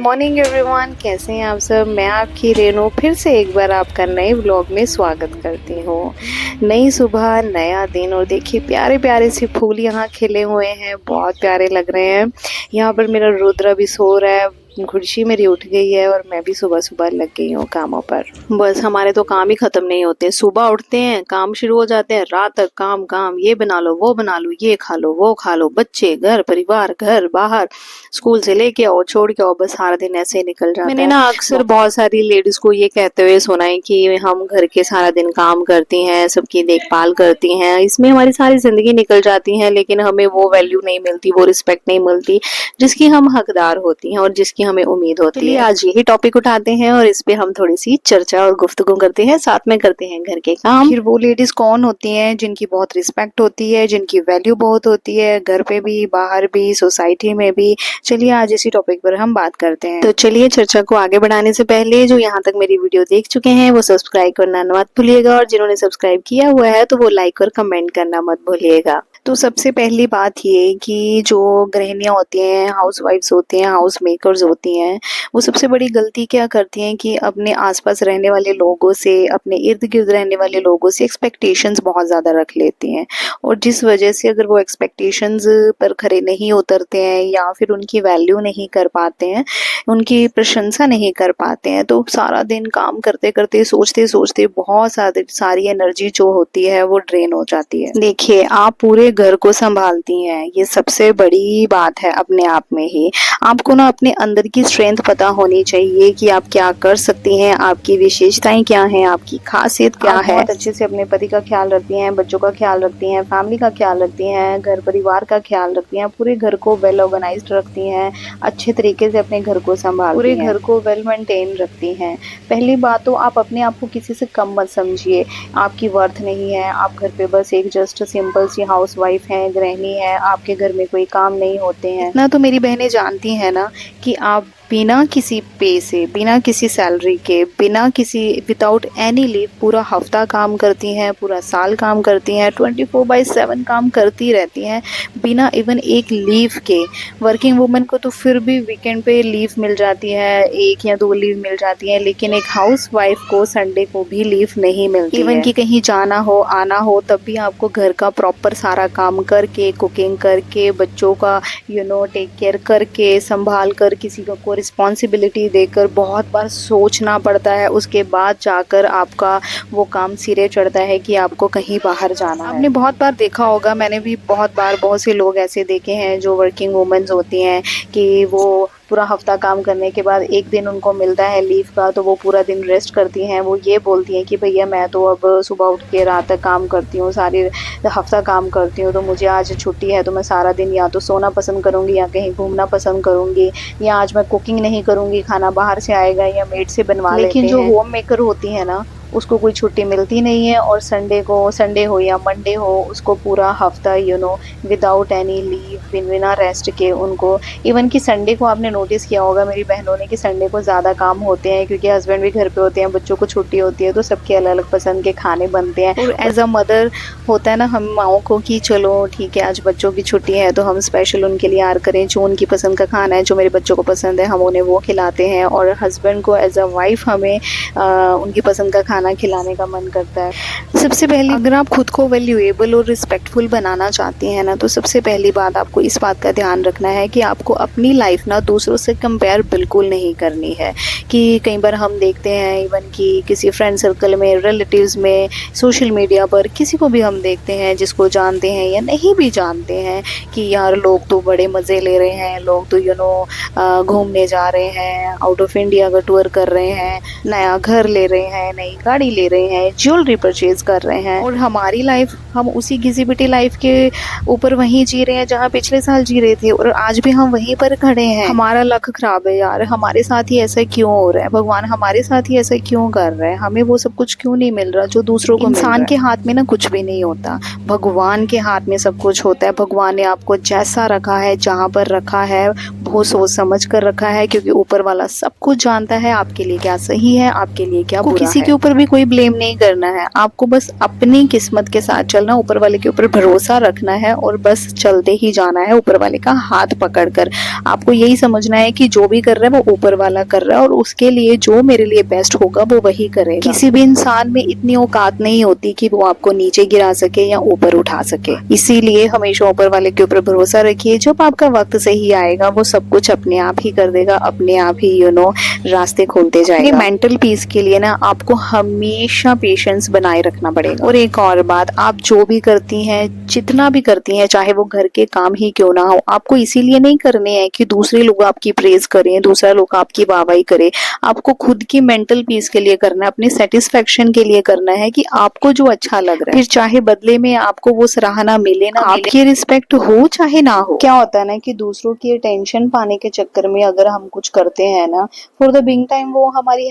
Morning everyone, कैसे हैं आप सब। मैं आपकी रेनू फिर से एक बार आपका नए व्लॉग में स्वागत करती हूँ। नई सुबह, नया दिन, और देखिए प्यारे प्यारे से फूल यहाँ खिले हुए हैं, बहुत प्यारे लग रहे हैं। यहाँ पर मेरा रुद्र भी सो रहा है, खुर्शी मेरी उठ गई है और मैं भी सुबह सुबह लग गई हूँ कामों पर। बस हमारे तो काम ही खत्म नहीं होते। सुबह उठते हैं, काम शुरू हो जाते हैं, रात तक काम काम, ये बना लो, वो बना लो, ये खा लो, वो खा लो, बच्चे, घर परिवार, घर बाहर, स्कूल से लेके आओ, छोड़ के आओ, बस सारा दिन ऐसे ही निकल जाता है। मैंने ना अक्सर बहुत सारी लेडीज को ये कहते हुए सुना है कि हम घर के सारा दिन काम करती हैं, सबकी देखभाल करती हैं, इसमें हमारी सारी जिंदगी निकल जाती है, लेकिन हमें वो वैल्यू नहीं मिलती, वो रिस्पेक्ट नहीं मिलती जिसकी हम हकदार होती हैं और जिसकी हमें उम्मीद होती है। आज यही टॉपिक उठाते हैं और इस पे हम थोड़ी सी चर्चा और गुफ्तगू करते हैं, साथ में करते हैं घर के काम। फिर वो लेडीज कौन होती हैं जिनकी बहुत रिस्पेक्ट होती है, जिनकी वैल्यू बहुत होती है, घर पे भी, बाहर भी, सोसाइटी में भी। चलिए आज इसी टॉपिक पर हम बात करते हैं। तो चलिए चर्चा को आगे बढ़ाने से पहले जो यहाँ तक मेरी वीडियो देख चुके हैं वो सब्सक्राइब करना मत भूलिएगा, और जिन्होंने सब्सक्राइब किया हुआ है तो वो लाइक और कमेंट करना मत भूलिएगा। तो सबसे पहली बात ये कि जो गृहिणियाँ होती हैं, हाउस वाइफ्स होती हैं, हाउस मेकर्स होती हैं, वो सबसे बड़ी गलती क्या करती हैं कि अपने आसपास रहने वाले लोगों से, अपने इर्द गिर्द रहने वाले लोगों से एक्सपेक्टेशंस बहुत ज़्यादा रख लेती हैं, और जिस वजह से अगर वो एक्सपेक्टेशंस पर खरे नहीं उतरते हैं या फिर उनकी वैल्यू नहीं कर पाते हैं, उनकी प्रशंसा नहीं कर पाते हैं, तो सारा दिन काम करते करते, सोचते सोचते बहुत सारी एनर्जी जो होती है वो ड्रेन हो जाती है। देखिए, आप पूरे घर को संभालती हैं, ये सबसे बड़ी बात है अपने आप में ही। आपको ना अपने अंदर की स्ट्रेंथ पता होनी चाहिए कि आप क्या कर सकती हैं, आपकी विशेषताएं क्या हैं, आपकी खासियत क्या है। बहुत अच्छे से अपने पति का ख्याल रखती हैं, बच्चों का ख्याल रखती हैं, फैमिली का ख्याल रखती हैं, घर परिवार का ख्याल रखती हैं, पूरे घर को वेल ऑर्गेनाइज्ड रखती हैं, अच्छे तरीके से अपने घर को संभालती हैं, पूरे घर को वेल मेंटेन रखती हैं। पहली बात तो आप अपने आप को किसी से कम मत समझिए, आपकी वर्थ नहीं है। आप घर पे बस एक जस्ट सिंपल सी हाउस वाइफ हैं, गृहिणी है, आपके घर में कोई काम नहीं होते हैं ना। तो मेरी बहनें जानती हैं ना कि आप बिना किसी पे से, बिना किसी सैलरी के, बिना किसी, विदाउट एनी लीव पूरा हफ्ता काम करती हैं, पूरा साल काम करती हैं, 24/7 काम करती रहती हैं बिना इवन एक लीव के। वर्किंग वुमेन को तो फिर भी वीकेंड पे लीव मिल जाती है, 1 या 2 लीव मिल जाती है, लेकिन एक हाउस वाइफ को संडे को भी लीव नहीं मिलती। इवन कि कहीं जाना हो, आना हो, तब भी आपको घर का प्रॉपर सारा काम करके, कुकिंग करके, बच्चों का टेक केयर करके, संभाल कर, किसी को रिस्पॉन्सिबिलिटी देकर बहुत बार सोचना पड़ता है, उसके बाद जाकर आपका वो काम सिरे चढ़ता है कि आपको कहीं बाहर जाना है। आपने बहुत बार देखा होगा, मैंने भी बहुत बार बहुत से लोग ऐसे देखे हैं जो वर्किंग वुमेन्स होती हैं कि वो पूरा हफ्ता काम करने के बाद एक दिन उनको मिलता है लीव का, तो वो पूरा दिन रेस्ट करती हैं। वो ये बोलती हैं कि भैया मैं तो अब सुबह उठ के रात तक काम करती हूँ, सारी हफ्ता काम करती हूँ, तो मुझे आज छुट्टी है, तो मैं सारा दिन या तो सोना पसंद करूँगी या कहीं घूमना पसंद करूँगी, या आज मैं कुकिंग नहीं करूँगी, खाना बाहर से आएगा या मेड से बनवा लेते हैं। लेकिन जो होम मेकर होती है ना, उसको कोई छुट्टी मिलती नहीं है, और संडे हो या मंडे हो, उसको पूरा हफ्ता विदाउट एनी लीव, बिना रेस्ट के, उनको इवन कि संडे को आपने नोटिस किया होगा मेरी बहनों ने कि संडे को ज़्यादा काम होते हैं, क्योंकि हस्बैंड भी घर पे होते हैं, बच्चों को छुट्टी होती है, तो सबके अलग अलग पसंद के खाने बनते हैं। और एज अ मदर होता है ना हम माओं को कि चलो ठीक है आज बच्चों की छुट्टी है तो हम स्पेशल उनके लिए आर करें, जो उनकी पसंद का खाना है, जो मेरे बच्चों को पसंद है, हम उन्हें वो खिलाते हैं। और हस्बैंड को एज अ वाइफ हमें उनकी पसंद का खाना खिलाने का मन करता है। सबसे पहले अगर आप खुद को वैल्यूएबल और रिस्पेक्टफुल बनाना चाहती हैं ना, तो सबसे पहली बात आपको इस बात का ध्यान रखना है कि आपको अपनी लाइफ ना दूसरों से कंपेयर बिल्कुल नहीं करनी है। कि कई बार हम देखते हैं इवन कि किसी फ्रेंड सर्कल में, रिलेटिव्स में, सोशल मीडिया पर किसी को भी हम देखते हैं जिसको जानते हैं या नहीं भी जानते हैं कि यार लोग तो बड़े मज़े ले रहे हैं, लोग तो घूमने जा रहे हैं, आउट ऑफ इंडिया का टूर कर रहे हैं, नया घर ले रहे हैं, नई गाड़ी ले रहे हैं, ज्वेलरी परचेज कर रहे हैं, और हमारी लाइफ हम उसी घिसी पिटी लाइफ के ऊपर वहीं जी रहे हैं जहाँ पिछले साल जी रहे थे, और आज भी हम वहीं पर खड़े हैं। हमारा लक खराब है यार, हमारे साथ ही ऐसा क्यों हो रहा है, भगवान हमारे साथ ही ऐसा क्यों कर रहा है, हमें वो सब कुछ क्यों नहीं मिल रहा जो दूसरों को। इंसान के हाथ में ना कुछ भी नहीं होता, भगवान के हाथ में सब कुछ होता है। भगवान ने आपको जैसा रखा है, जहाँ पर रखा है, वो सोच समझ कर रखा है, क्योंकि ऊपर वाला सब कुछ जानता है आपके लिए क्या सही है, आपके लिए क्या बुरा है। किसी के ऊपर भी कोई ब्लेम नहीं करना है, आपको बस अपनी किस्मत के साथ चलना, ऊपर वाले के ऊपर भरोसा रखना है और बस चलते ही जाना है ऊपर वाले का हाथ पकड़कर। आपको यही समझना है कि जो भी कर रहा है वो ऊपर वाला कर रहा है और उसके लिए जो मेरे लिए बेस्ट होगा वो वही करेगा। किसी भी इंसान में इतनी औकात नहीं होती कि वो आपको नीचे गिरा सके या ऊपर उठा सके। इसीलिए हमेशा ऊपर वाले के ऊपर भरोसा रखिए, जब आपका वक्त सही आएगा वो सब कुछ अपने आप ही कर देगा, अपने आप ही रास्ते खोलते जाएगा। मेंटल पीस के लिए ना आपको हमेशा पेशेंस बनाए रखना पड़ेगा। और एक और बात, आप जो भी करती हैं, जितना भी करती हैं, चाहे वो घर के काम ही क्यों ना हो, आपको इसीलिए नहीं करने हैं कि दूसरे लोग आपकी प्रेज करें, दूसरा लोग आपकी वाहवाही करे। आपको खुद की मेंटल पीस के लिए करना है, अपने सेटिस्फेक्शन के लिए करना है कि आपको जो अच्छा लग रहा है। फिर चाहे बदले में आपको वो सराहना मिले ना, आपकी रिस्पेक्ट हो चाहे ना हो। क्या होता है ना कि दूसरों की अटेंशन पाने के चक्कर में अगर हम कुछ करते हैं ना, फॉर द बिग टाइम वो हमारी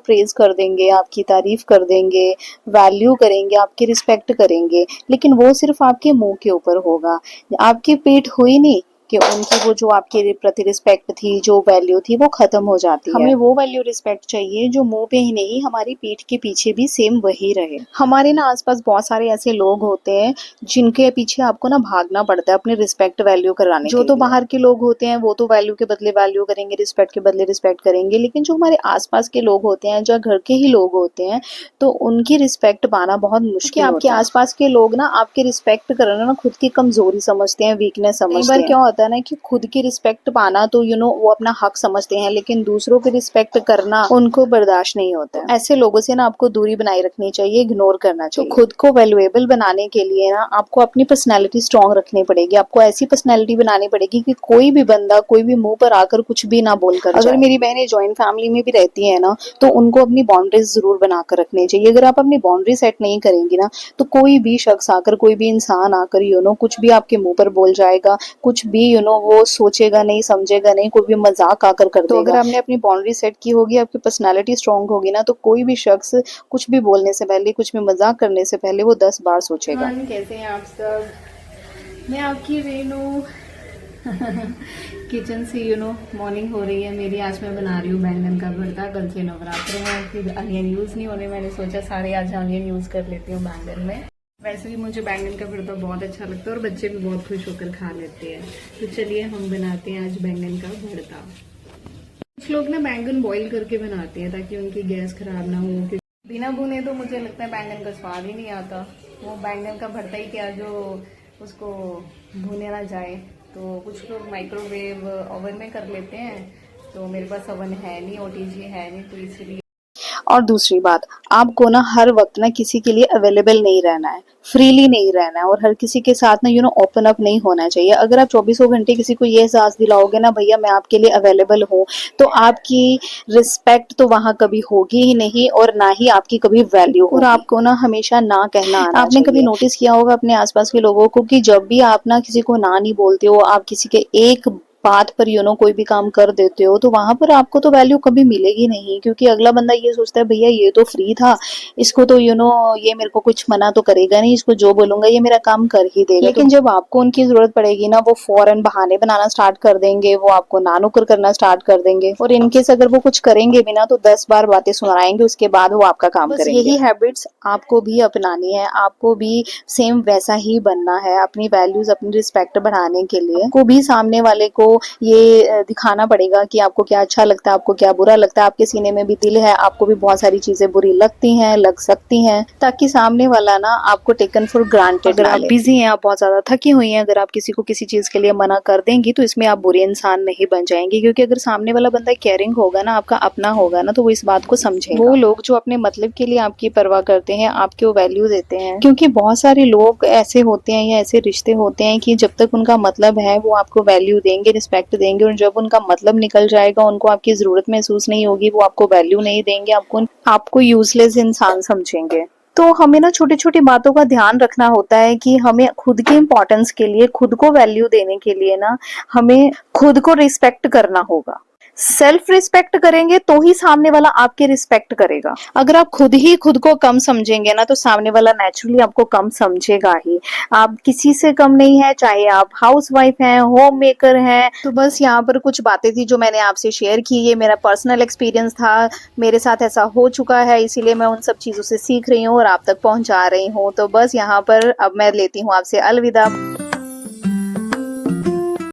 प्रेज कर देंगे, आपकी तारीफ कर देंगे, वैल्यू करेंगे, आपकी रिस्पेक्ट करेंगे, लेकिन वो सिर्फ आपके मुंह के ऊपर होगा, आपकी पीठ हुई नहीं कि उनकी वो जो आपके प्रति रिस्पेक्ट थी, जो वैल्यू थी, वो खत्म हो जाती है। हमें वो वैल्यू रिस्पेक्ट चाहिए जो मुंह पे ही नहीं, हमारी पीठ के पीछे भी सेम वही रहे। हमारे ना आसपास बहुत सारे ऐसे लोग होते हैं जिनके पीछे आपको ना भागना पड़ता है अपने रिस्पेक्ट वैल्यू कराने के लिए। जो तो बाहर के लोग होते हैं वो तो वैल्यू के बदले वैल्यू करेंगे, रिस्पेक्ट के बदले रिस्पेक्ट करेंगे, लेकिन जो हमारे आसपास के लोग होते हैं, जो घर के ही लोग होते हैं, तो उनकी रिस्पेक्ट पाना बहुत मुश्किल होता है। आपके आसपास के लोग ना आपकी रिस्पेक्ट करना ना खुद की कमजोरी समझते हैं, वीकनेस समझते हैं। क्या होता है ना कि खुद की रिस्पेक्ट पाना तो वो अपना हक समझते हैं, लेकिन दूसरों की रिस्पेक्ट करना उनको बर्दाश्त नहीं होता है। ऐसे लोगों से ना आपको दूरी बनाए रखनी चाहिए, इग्नोर करना चाहिए। तो खुद को वैल्यूएबल बनाने के लिए ना आपको अपनी पर्सनैलिटी स्ट्रांग रखनी पड़ेगी। आपको ऐसी पर्सनैलिटी बनानी पड़ेगी कि कोई भी बंदा कोई भी मुंह पर आकर कुछ भी ना बोलकर जाए। अगर मेरी बहनें ज्वाइंट फैमिली में भी रहती है ना, तो उनको अपनी बाउंड्रीज जरूर बनाकर रखनी चाहिए। अगर आप अपनी बाउंड्री सेट नहीं करेंगी ना, तो कोई भी शख्स आकर, कोई भी इंसान आकर कुछ भी आपके मुंह पर बोल जाएगा, कुछ भी वो सोचेगा नहीं, समझेगा नहीं, कोई भी मजाक आकर कर देगा। तो अगर आपने अपनी बाउंड्री सेट की होगी, आपकी पर्सनालिटी स्ट्रांग होगी ना, तो कोई भी शख्स कुछ भी बोलने से पहले, कुछ भी मजाक करने से पहले वो 10 बार सोचेगा। कैसे हैं आप सब? मैं आपकी रेनू किचन से मॉर्निंग हो रही है मेरी। आज मैं बना रही हूँ बैंगन का भरता। कल से नवरात्र है, फिर अनियन यूज़ नहीं होने, मैंने सोचा सारे आज अनियन यूज़ कर लेती हूँ बैंगन में। वैसे भी मुझे बैंगन का भरता बहुत अच्छा लगता है और बच्चे भी बहुत खुश होकर खा लेते हैं। तो चलिए हम बनाते हैं आज बैंगन का भरता। कुछ लोग ना बैंगन बॉईल करके बनाते हैं ताकि उनकी गैस खराब ना हो। बिना भुने तो मुझे लगता है बैंगन का स्वाद ही नहीं आता। वो बैंगन का भरता ही क्या जो उसको भुने ना जाए। तो कुछ लोग माइक्रोवेव ओवन में कर लेते हैं, तो मेरे पास ओवन है नहीं, ओटीजी है नहीं, तो इसलिए। और दूसरी बात, आपको ना हर वक्त ना किसी के लिए अवेलेबल नहीं रहना है, फ्रीली नहीं रहना है, और हर किसी के साथ ना ओपन अप नहीं होना चाहिए। अगर आप 24 घंटे किसी को ये एहसास दिलाओगे ना भैया मैं आपके लिए अवेलेबल हूँ, तो आपकी रिस्पेक्ट तो वहाँ कभी होगी ही नहीं और ना ही आपकी कभी वैल्यू। और आपको ना हमेशा ना कहना आना चाहिए। आपने कभी नोटिस किया होगा अपने आसपास के लोगों को कि जब भी आप ना किसी को ना नहीं बोलते हो, आप किसी के एक बात पर कोई भी काम कर देते हो, तो वहां पर आपको तो वैल्यू कभी मिलेगी नहीं, क्योंकि अगला बंदा ये सोचता है भैया ये तो फ्री था, इसको तो ये मेरे को कुछ मना तो करेगा नहीं, इसको जो बोलूंगा ये मेरा काम कर ही देगा। लेकिन जब आपको उनकी जरूरत पड़ेगी ना, वो फौरन बहाने बनाना स्टार्ट कर देंगे, वो आपको नानुकर करना स्टार्ट कर देंगे, और इनकेस अगर वो कुछ करेंगे भी ना तो 10 बार बातें सुनाएंगे, उसके बाद वो आपका काम करेंगे। यही हैबिट्स आपको भी अपनानी है, आपको भी सेम वैसा ही बनना है। अपनी वैल्यूज, अपनी रिस्पेक्ट बढ़ाने के लिए आपको भी सामने वाले को ये दिखाना पड़ेगा कि आपको क्या अच्छा लगता है, आपको क्या बुरा लगता है। आपके सीने में भी दिल है, आपको भी बहुत सारी चीजें बुरी लगती हैं, लग सकती हैं, ताकि सामने वाला ना आपको टेकन फॉर ग्रांटेड। अगर आप बिजी हैं, आप बहुत ज्यादा थकी हुई हैं, अगर आप किसी को किसी चीज के लिए मना कर देंगी तो इसमें आप बुरे इंसान नहीं बन जाएंगे, क्योंकि अगर सामने वाला बंदा केयरिंग होगा ना, आपका अपना होगा ना, तो वो इस बात को समझेगा। वो लोग जो अपने मतलब के लिए आपकी परवाह करते हैं, आपको वैल्यू देते हैं, क्योंकि बहुत सारे लोग ऐसे होते हैं या ऐसे रिश्ते होते हैं कि जब तक उनका मतलब है वो आपको वैल्यू देंगे, रिस्पेक्ट देंगे, और जब उनका मतलब निकल जाएगा, उनको आपकी जरूरत महसूस नहीं होगी, वो आपको वैल्यू नहीं देंगे, आपको यूजलेस इंसान समझेंगे। तो हमें ना छोटी छोटी बातों का ध्यान रखना होता है कि हमें खुद की इम्पोर्टेंस के लिए, खुद को वैल्यू देने के लिए ना हमें खुद को रिस्पेक्ट करना होगा। सेल्फ रिस्पेक्ट करेंगे तो ही सामने वाला आपकी रिस्पेक्ट करेगा। अगर आप खुद ही खुद को कम समझेंगे ना तो सामने वाला नेचुरली आपको कम समझेगा ही। आप किसी से कम नहीं है, चाहे आप हाउसवाइफ हैं, होम मेकर हैं। तो बस यहाँ पर कुछ बातें थी जो मैंने आपसे शेयर की। ये मेरा पर्सनल एक्सपीरियंस था, मेरे साथ ऐसा हो चुका है, इसीलिए मैं उन सब चीजों से सीख रही हूँ और आप तक पहुंचा रही हूँ। तो बस यहाँ पर अब मैं लेती हूँ आपसे अलविदा।